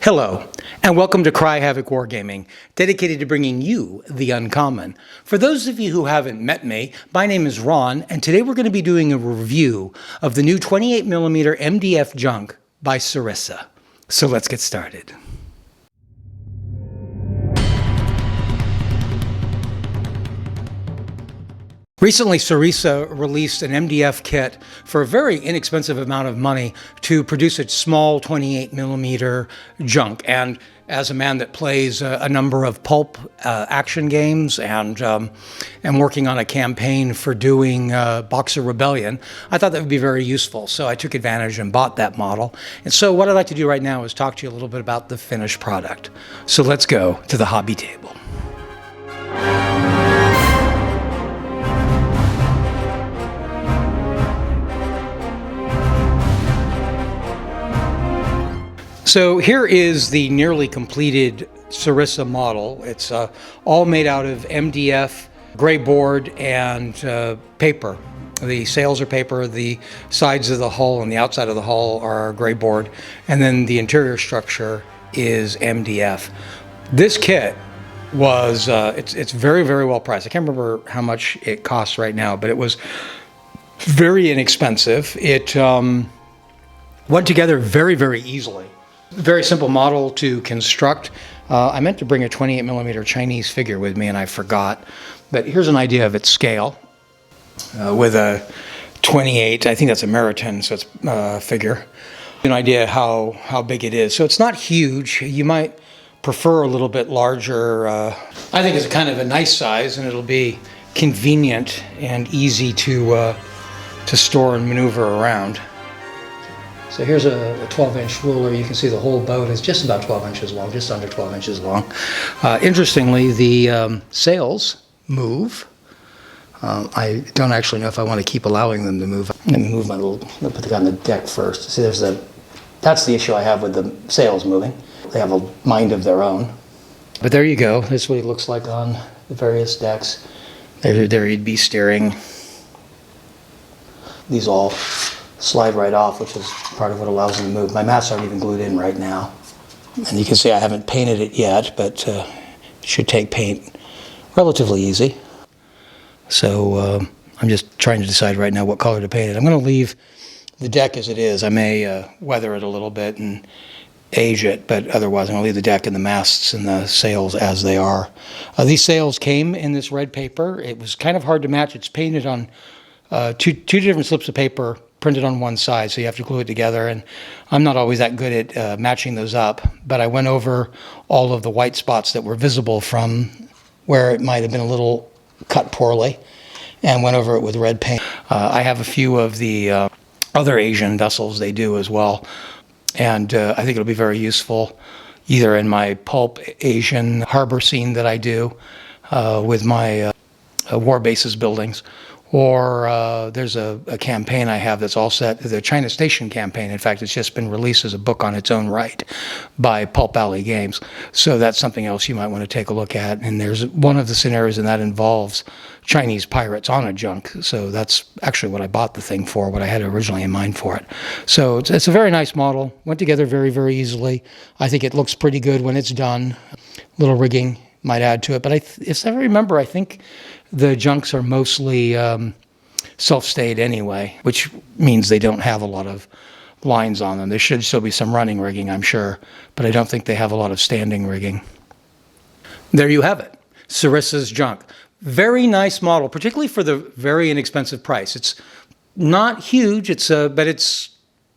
Hello, and welcome to Cry Havoc Wargaming, dedicated to bringing you the uncommon. For those of you who haven't met me, my name is Ron, and today we're going to be doing a review of the new 28mm MDF Junk by Sarissa. So let's get started. Recently, Sarissa released an MDF kit for a very inexpensive amount of money to produce a small 28mm junk. And as a man that plays a number of pulp action games and working on a campaign for doing Boxer Rebellion, I thought that would be very useful. So I took advantage and bought that model. And so what I'd like to do right now is talk to you a little bit about the finished product. So let's go to the hobby table. So here is the nearly completed Sarissa model. It's all made out of MDF, gray board, and paper. The sails are paper, the sides of the hull and the outside of the hull are gray board, and then the interior structure is MDF. This kit was, it's very, very well priced. I can't remember how much it costs right now, but it was very inexpensive. It went together very, very easily. Very simple model to construct. I meant to bring a 28mm Chinese figure with me and I forgot, but here's an idea of its scale with a 28, I think that's a Meriton, so it's figure. An idea how big it is. So it's not huge. You might prefer a little bit larger. I think it's kind of a nice size and it'll be convenient and easy to store and maneuver around. So here's a 12-inch ruler. You can see the whole boat is just about 12 inches long, just under 12 inches long. Interestingly, the sails move. I don't actually know if I want to keep allowing them to move. Let me move my little, I'll put the guy on the deck first. See, that's the issue I have with the sails moving. They have a mind of their own. But there you go. This is what he looks like on the various decks. There he'd be steering. These all slide right off, which is part of what allows them to move. My mats aren't even glued in right now. And you can see I haven't painted it yet, but it should take paint relatively easy. So I'm just trying to decide right now what color to paint it. I'm going to leave the deck as it is. I may weather it a little bit and age it, but otherwise I'm going to leave the deck and the masts and the sails as they are. These sails came in this red paper. It was kind of hard to match. It's painted on two different slips of paper printed on one side, so you have to glue it together, and I'm not always that good at matching those up, but I went over all of the white spots that were visible from where it might have been a little cut poorly and went over it with red paint. I have a few of the other Asian vessels they do as well, and I think it'll be very useful either in my pulp Asian harbor scene that I do with my war bases buildings, or there's a campaign I have that's all set, the China Station campaign. In fact, it's just been released as a book on its own right by Pulp Alley Games. So that's something else you might want to take a look at. And there's one of the scenarios and that involves Chinese pirates on a junk. So that's actually what I bought the thing for, what I had originally in mind for it. So it's a very nice model. Went together very, very easily. I think it looks pretty good when it's done. Little rigging might add to it. But if I remember, I think the junks are mostly self-stayed anyway, which means they don't have a lot of lines on them. There should still be some running rigging, I'm sure, but I don't think they have a lot of standing rigging. There you have it, Sarissa's junk. Very nice model, particularly for the very inexpensive price. It's not huge, but it's,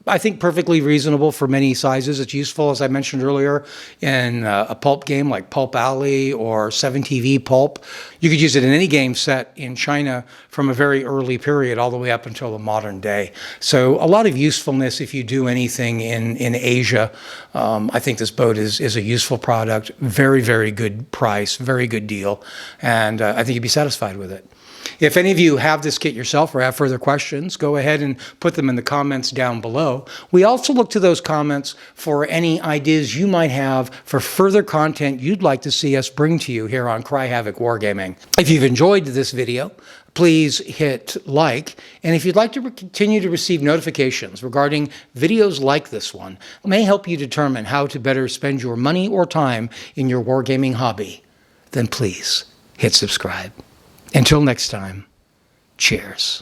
I think, perfectly reasonable for many sizes. It's useful, as I mentioned earlier, in a pulp game like Pulp Alley or 7TV Pulp. You could use it in any game set in China from a very early period all the way up until the modern day. So a lot of usefulness if you do anything in Asia. I think this boat is a useful product, very, very good price, very good deal, and I think you'd be satisfied with it. If any of you have this kit yourself or have further questions, go ahead and put them in the comments down below. We also look to those comments for any ideas you might have for further content you'd like to see us bring to you here on Cry Havoc Wargaming. If you've enjoyed this video, please hit like, and if you'd like to continue to receive notifications regarding videos like this one, it may help you determine how to better spend your money or time in your wargaming hobby, then please hit subscribe. Until next time, cheers.